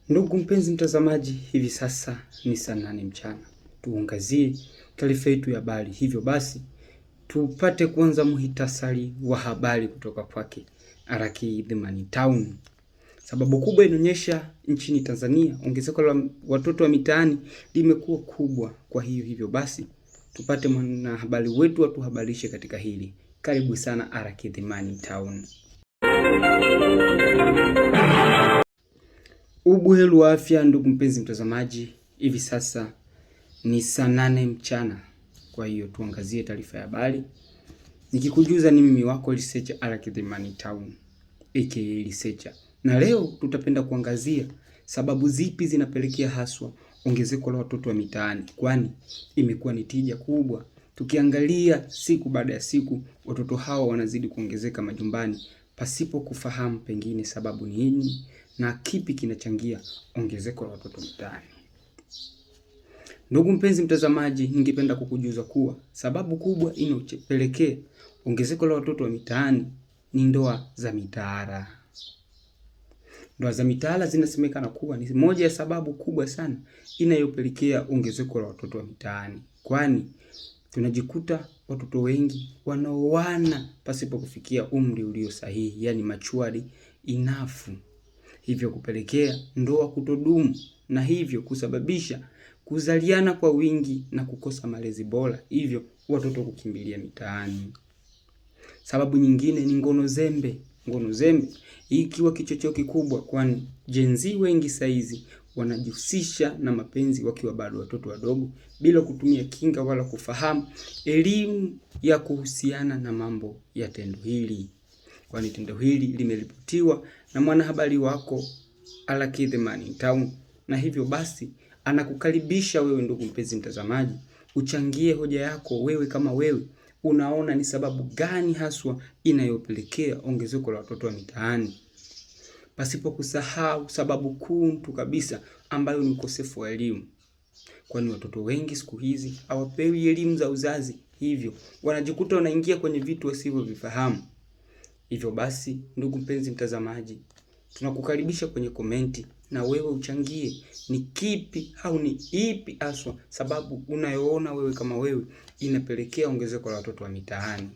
Ndugu mpenzi mtazamaji, hivi sasa ni saa 8 mchana. Tuangazie taarifa yetu ya habari. Hivyo basi tupate kwanza muhtasari wa habari kutoka kwake Araki The Money Town. Sababu kubwa inaonyesha nchini Tanzania ongezeko la watoto wa mitaani limekuwa kubwa. Kwa hivyo basi tupate mwanahabari wetu atuhabarishe katika hili. Karibu sana Araki The Money Town. Ubuheri wa afya ndugu mpenzi mtazamaji, hivi sasa ni saa 8 mchana. Kwa hiyo tuangazie taarifa ya habari. Nikikujuza ni mimi wako researcher Araki The Money Town aka researcher. Na leo tutapenda kuangazia sababu zipi zinapelekea haswa ongezeko la watoto wa mitaani, kwani imekuwa ni tija kubwa. Tukiangalia siku baada ya siku watoto hao wanazidi kuongezeka majumbani pasipo kufahamu pengine sababu ni nini na kipi kinachangia ongezeko la watoto mitaani. Ndugu mpenzi mtazamaji, ningependa kukujuza kuwa sababu kubwa inayopelekea ongezeko la watoto wa mitaani ni ndoa za mitaala. Ndoa za mitaala zinasemekana kuwa ni moja ya sababu kubwa sana inayopelekea ongezeko la watoto wa mitaani, kwani tunajikuta watoto wengi wanaoana pasipo kufikia umri ulio sahihi, yani maturity enough, hivyo kupelekea ndoa kutodumu na hivyo kusababisha kuzaliana kwa wingi na kukosa malezi bora, hivyo watoto kukimbilia mitaani. Sababu nyingine ni ngono zembe. Ngono zembe hii ikiwa kichocheo kikubwa, kwani Gen Z wengi saizi wanajihusisha na mapenzi wakiwa bado watoto wadogo bila kutumia kinga wala kufahamu elimu ya kuhusiana na mambo ya tendo hili, kwani tendo hili limeripotiwa na mwanahabari wako Araki The Money Town. Na hivyo basi anakukaribisha wewe ndugu mpenzi mtazamaji uchangie hoja yako. Wewe kama wewe unaona ni sababu gani haswa inayopelekea ongezeko la watoto wa mitaani, pasipo kusahau sababu kuu tu kabisa ambayo ni ukosefu wa elimu, kwani watoto wengi siku hizi hawapewi elimu za uzazi, hivyo wanajikuta wanaingia kwenye vitu wasivyovifahamu. Hivyo basi ndugu mpenzi mtazamaji, tunakukaribisha kwenye komenti na wewe uchangie ni kipi au ni ipi haswa sababu unayoona wewe kama wewe inapelekea ongezeko la watoto wa mitaani.